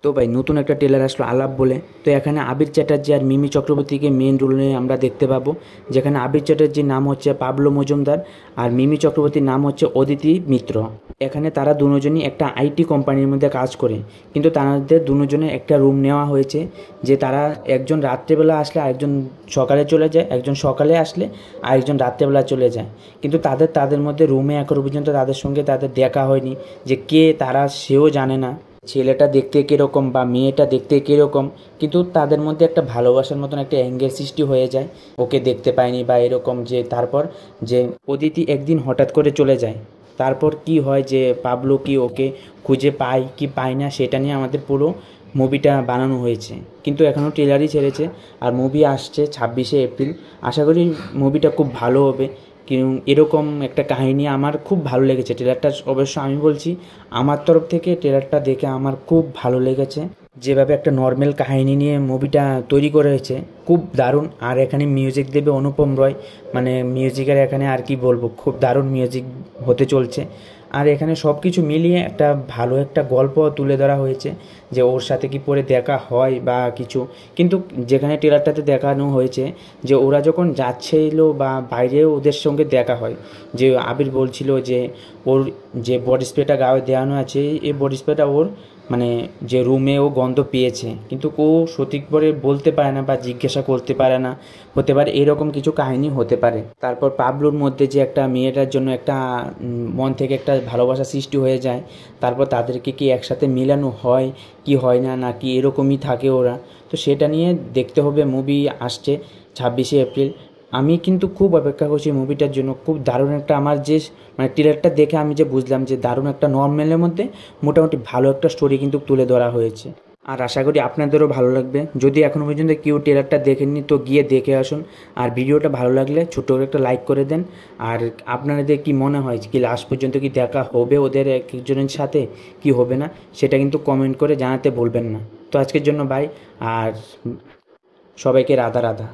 তো ভাই নতুন একটা ট্রেলার আসলো আলাপ বলে। তো এখানে আবির চ্যাটার্জি আর মিমি চক্রবর্তীকে মেন রোলে আমরা দেখতে পাবো, যেখানে আবির চ্যাটার্জির নাম হচ্ছে পাবলো মজুমদার আর মিমি চক্রবর্তীর নাম হচ্ছে অদিতি মিত্র। এখানে তারা দুজনই একটা আইটি কোম্পানির মধ্যে কাজ করে, কিন্তু তাদের দুজনের একটা রুম নেওয়া হয়েছে, যে তারা একজন রাত্রেবেলা আসলে আরেকজন সকালে চলে যায়, একজন সকালে আসলে আরেকজন রাত্রেবেলা চলে যায়। কিন্তু তাদের মধ্যে রুমে এখনো পর্যন্ত তাদের সঙ্গে তাদের দেখা হয়নি, যে কে তারা সেও জানে না, ছেলেটা দেখতে কীরকম বা মেয়েটা দেখতে কীরকম। কিন্তু তাদের মধ্যে একটা ভালোবাসার মতন একটা অ্যাঙ্গেল সৃষ্টি হয়ে যায়, ওকে দেখতে পায়নি বা এরকম। যে তারপর যে অদিতি একদিন হঠাৎ করে চলে যায়, তারপর কি হয় যে পাবলো কি ওকে খুঁজে পায় কি পায় না, সেটা নিয়ে আমাদের পুরো মুভিটা বানানো হয়েছে। কিন্তু এখনও ট্রেলারই ছেড়েছে, আর মুভি আসছে 26শে এপ্রিল। আশা করি মুভিটা খুব ভালো হবে। এরকম একটা কাহিনী আমার খুব ভালো লেগেছে ট্রেলারটা। অবশ্য আমি বলছি, আমার তরফ থেকে ট্রেলারটা দেখে আমার খুব ভালো লেগেছে। যেভাবে একটা নর্মাল কাহিনী নিয়ে মুভিটা তৈরি করা হয়েছে, খুব দারুণ। আর এখানে মিউজিক দেবে অনুপম রয়, মানে মিউজিকের এখানে আর কি বলবো, খুব দারুণ মিউজিক হতে চলছে। আর এখানে সব কিছু মিলিয়ে একটা ভালো একটা গল্প তুলে ধরা হয়েছে, যে ওর সাথে কি পরে দেখা হয় বা কিছু। কিন্তু যেখানে ট্রেলারটাতে দেখানো হয়েছে যে ওরা যখন যাচ্ছিল বা বাইরেও ওদের সঙ্গে দেখা হয়, যে আবির বলছিল যে ওর যে বডি স্প্রেটা গায়ে দেওয়ানো আছে, এই বডি স্প্রেটা ওর মানে যে রুমে ও গন্ধ পেয়েছে, কিন্তু ও সঠিক করে বলতে পারে না বা জিজ্ঞাসা করতে পারে না। হতে পারে এরকম কিছু কাহিনী হতে পারে। তারপর পাবলুর মধ্যে যে একটা মেয়েটার জন্য একটা মন থেকে একটা ভালোবাসা সৃষ্টি হয়ে যায়, তারপর তাদেরকে কি একসাথে মিলানো হয় কি হয় না, নাকি এরকমই থাকে ওরা। তো সেটা নিয়ে দেখতে হবে। মুভি আসছে 26শে এপ্রিল। আমি কিন্তু খুব অপেক্ষা করছি মুভিটার জন্য। খুব দারুণ একটা, আমার যে মানে ট্রেলারটা দেখে আমি যে বুঝলাম যে দারুণ একটা নর্মালের মধ্যে মোটামুটি ভালো একটা স্টোরি কিন্তু তুলে ধরা হয়েছে। আর আশা করি আপনাদেরও ভালো লাগবে। যদি এখনও পর্যন্ত কেউ ট্রেলারটা দেখেননি তো গিয়ে দেখে আসুন। আর ভিডিওটা ভালো লাগলে ছোট্ট করে একটা লাইক করে দেন। আর আপনাদের কি মনে হয় কি লাস্ট পর্যন্ত কি দেখা হবে ওদের এক একজনের সাথে কি হবে না, সেটা কিন্তু কমেন্ট করে জানাতে ভুলবেন না। তো আজকের জন্য বাই। আর সবাইকে রাধা রাধা।